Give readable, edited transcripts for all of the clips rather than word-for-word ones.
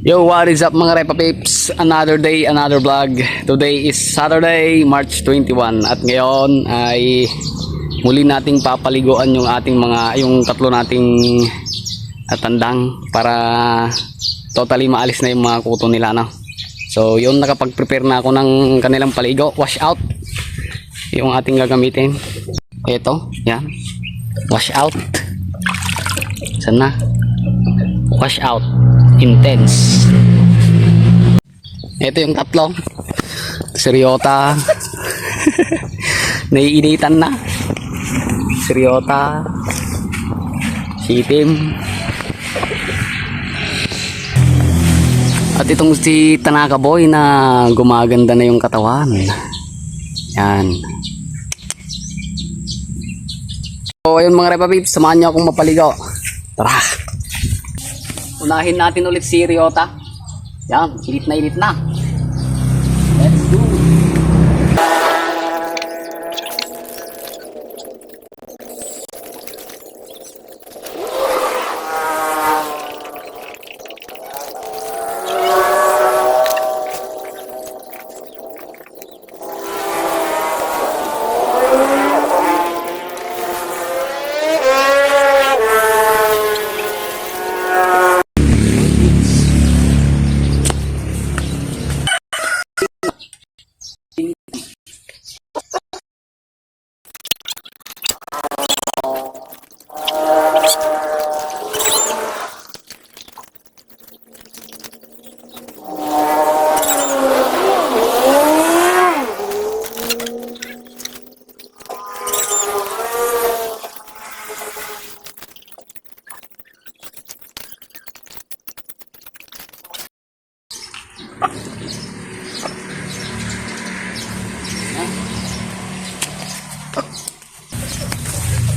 Yo, what is up mga Repa Pips? Another day, another vlog. Today is Saturday, March 21. At ngayon ay muli nating papaliguan yung ating yung tatlo nating tandang para totally maalis na yung mga kuto nila, no? So yun, nakapag-prepare na ako ng kanilang paligo. Wash out yung ating gagamitin. Ito, yan. Wash out. Sana? Wash out. Intense. Ito yung tatlo. Seryota. Naiinitan na. Seryota. Sitim. At itong si Tanaka Boy na gumaganda na yung katawan. Yan. So ayun mga Repa Pips, samahan nyo akong mapaligo. Tara. Unahin natin ulit si Ryota. Yan, init na init na. Let's go.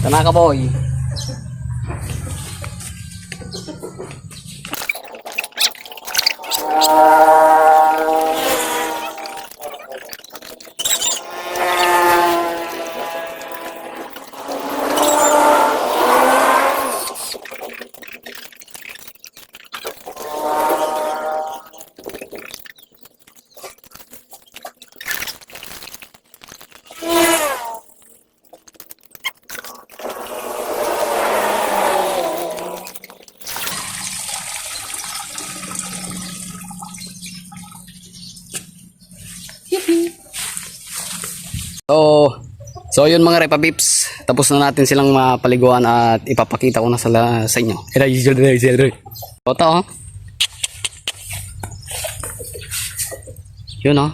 Tanaka Boy. So yun mga Repa Pips, tapos na natin silang mapaliguan at ipapakita ko na sa inyo. Ito oh. Yun oh.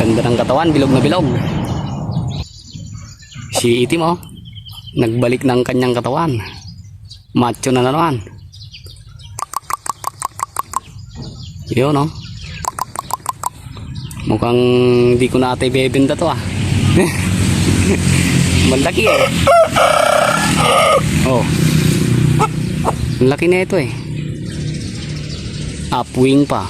Ganda ng katawan, bilog na bilog. Si Itim oh, nagbalik ng kanyang katawan. Macho na naman. Yun no. Mukhang hindi ko na ata ibebenta to ah. Malaki eh. Oh. Malaki na ito eh. Upwing pa.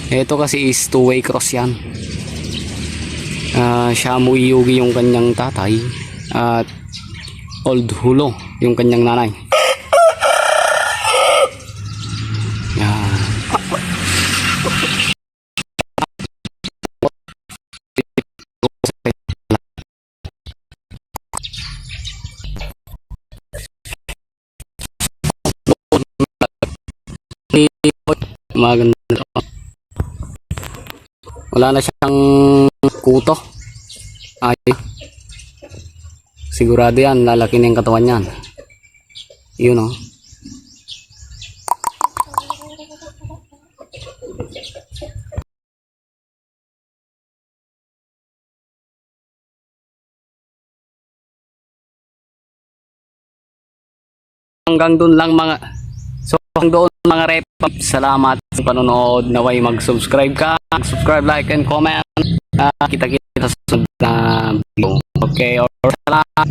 Ito kasi is two-way cross yan. Shamu Yugi yung kanyang tatay at Old Hulo yung kanyang nanay. Maganda. Wala na siyang kuto. Ay. Sigurado yan, lalaki na yung katawan niyan. Yun oh. Hanggang doon lang mga mga Repa. Salamat sa panonood. Naway mag-subscribe ka. Subscribe, like, and comment. Kita-kita sa susunod na video. Okay, or salamat.